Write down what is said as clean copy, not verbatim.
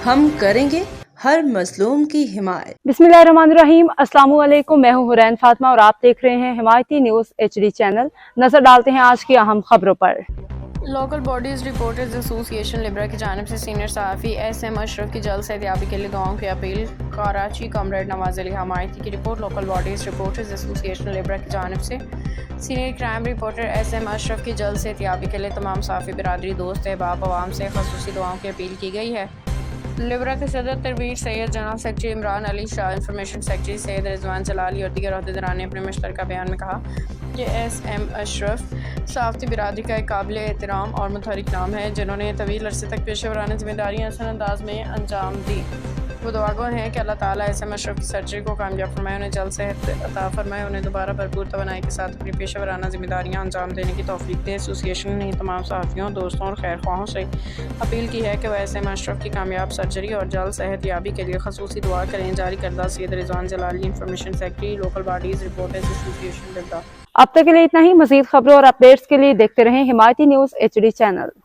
ہم کریں گے ہر مظلوم کی حمایت۔ بسم اللہ الرحمن الرحیم، السلام علیکم، میں ہوں حرین فاطمہ اور آپ دیکھ رہے ہیں حمایتی نیوز HD چینل۔ نظر ڈالتے ہیں آج کی اہم خبروں پر۔ Local bodies reporters association لبرا کی جانب سے سینئر صحافی SM اشرف کی جلد صحتیابی کے لیے دعاؤں کی اپیل۔ کراچی کامریڈ نواز علی حمایتی کی report. Local bodies reporters association لبرا کی جانب سے سینئر کرائم رپورٹر SM اشرف کی جلد صحتیابی کے لیے تمام صحافی برادری، دوست، احباب، عوام سے خصوصی دعاؤں کی اپیل کی گئی ہے۔ لبرا کے صدر تنویر سید، general secretary Imran Ali Shah, information secretary سید رضوان جلالی اور دیگر عہدیداران نے اپنے مشترکہ بیان میں کہا کہ SM اشرف صحافتی برادری کا ایک قابل احترام اور متحرک نام ہے، جنہوں نے طویل عرصے تک پیشہ ورانہ ذمہ داریاں احسن انداز میں انجام دی۔ وہ دعاگو ہیں کہ اللہ تعالیٰ SM اشرف کی سرجری کو کامیاب فرمائے، انہیں جلد صحت عطا فرمائے، انہیں دوبارہ بھرپور توانائی کے ساتھ اپنی پیشہ ورانہ ذمہ داریاں انجام دینے کی توفیق دے۔ ایسوسی ایشن نے تمام صحافیوں، دوستوں اور خیر خواہوں سے اپیل کی ہے کہ وہ SM اشرف کی کامیاب سرجری اور جلد صحت یابی کے لیے خصوصی دعا کریں۔ جاری کردہ Syed Rizwan Jalali, information secretary, local bodies reporters association لبرا۔ اب تک کے لیے اتنا ہی۔ مزید خبروں اور اپڈیٹس کے لیے دیکھتے رہیں حمایتی نیوز HD چینل۔